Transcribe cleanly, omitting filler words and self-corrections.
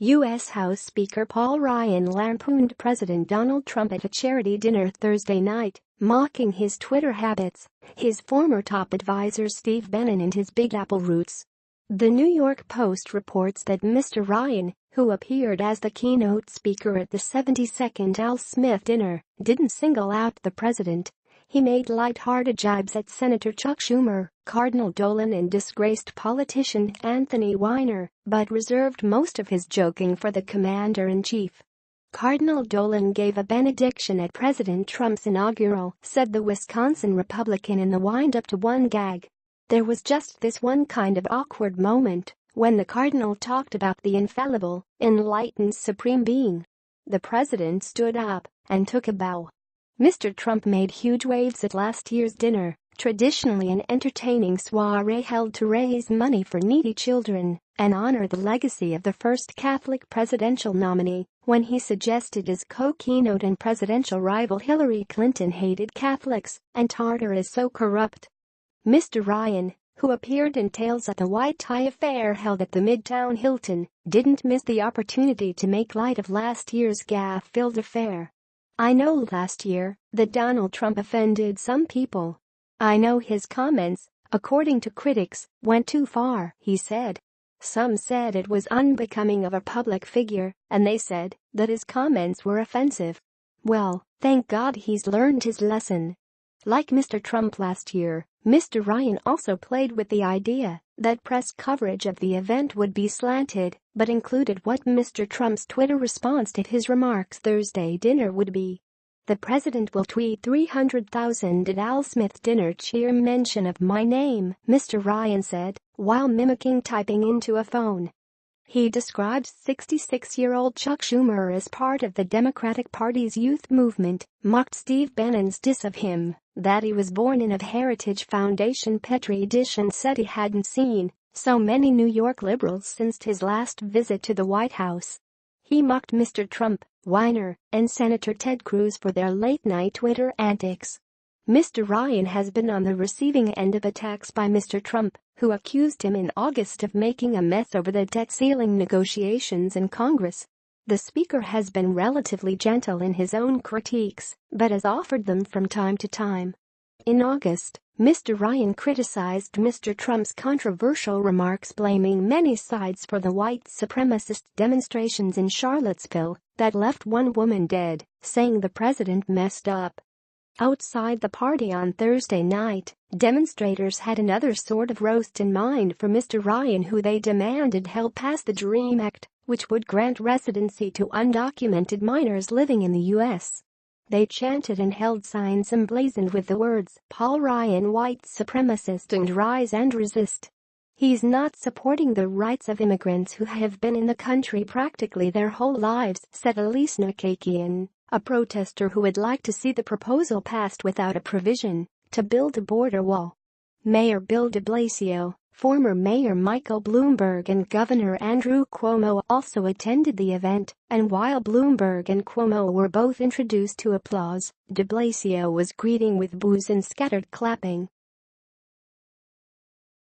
U.S. House Speaker Paul Ryan lampooned President Donald Trump at a charity dinner Thursday night, mocking his Twitter habits, his former top advisor Steve Bannon and his Big Apple roots. The New York Post reports that Mr. Ryan, who appeared as the keynote speaker at the 72nd Al Smith dinner, didn't single out the president. He made light-hearted jibes at Senator Chuck Schumer, Cardinal Dolan and disgraced politician Anthony Weiner, but reserved most of his joking for the commander-in-chief. Cardinal Dolan gave a benediction at President Trump's inaugural, said the Wisconsin Republican in the wind-up to one gag. There was just this one kind of awkward moment when the Cardinal talked about the infallible, enlightened Supreme Being. The president stood up and took a bow. Mr. Trump made huge waves at last year's dinner, traditionally an entertaining soiree held to raise money for needy children and honor the legacy of the first Catholic presidential nominee, when he suggested his co-keynote and presidential rival Hillary Clinton hated Catholics and Tartar is so corrupt. Mr. Ryan, who appeared in Tales at the White Tie affair held at the Midtown Hilton, didn't miss the opportunity to make light of last year's gaffe-filled affair. "I know last year that Donald Trump offended some people. I know his comments, according to critics, went too far," he said. "Some said it was unbecoming of a public figure, and they said that his comments were offensive. Well, thank God he's learned his lesson." Like Mr. Trump last year, Mr. Ryan also played with the idea that press coverage of the event would be slanted, but included what Mr. Trump's Twitter response to his remarks Thursday dinner would be. "The president will tweet 300,000 at Al Smith dinner cheer mention of my name," Mr. Ryan said, while mimicking typing into a phone. He described 66-year-old Chuck Schumer as part of the Democratic Party's youth movement, mocked Steve Bannon's diss of him, that he was born in a Heritage Foundation Petri dish, and said he hadn't seen so many New York liberals since his last visit to the White House. He mocked Mr. Trump, Weiner, and Senator Ted Cruz for their late-night Twitter antics. Mr. Ryan has been on the receiving end of attacks by Mr. Trump, who accused him in August of making a mess over the debt ceiling negotiations in Congress. The speaker has been relatively gentle in his own critiques, but has offered them from time to time. In August, Mr. Ryan criticized Mr. Trump's controversial remarks, blaming many sides for the white supremacist demonstrations in Charlottesville that left one woman dead, saying the president messed up. Outside the party on Thursday night, demonstrators had another sort of roast in mind for Mr. Ryan, who they demanded help pass the DREAM Act, which would grant residency to undocumented minors living in the U.S. They chanted and held signs emblazoned with the words "Paul Ryan white supremacist" and "Rise and resist." "He's not supporting the rights of immigrants who have been in the country practically their whole lives," said Elise Nakakian, a protester who would like to see the proposal passed without a provision to build a border wall. Mayor Bill de Blasio, former Mayor Michael Bloomberg and Governor Andrew Cuomo also attended the event, and while Bloomberg and Cuomo were both introduced to applause, de Blasio was greeting with boos and scattered clapping.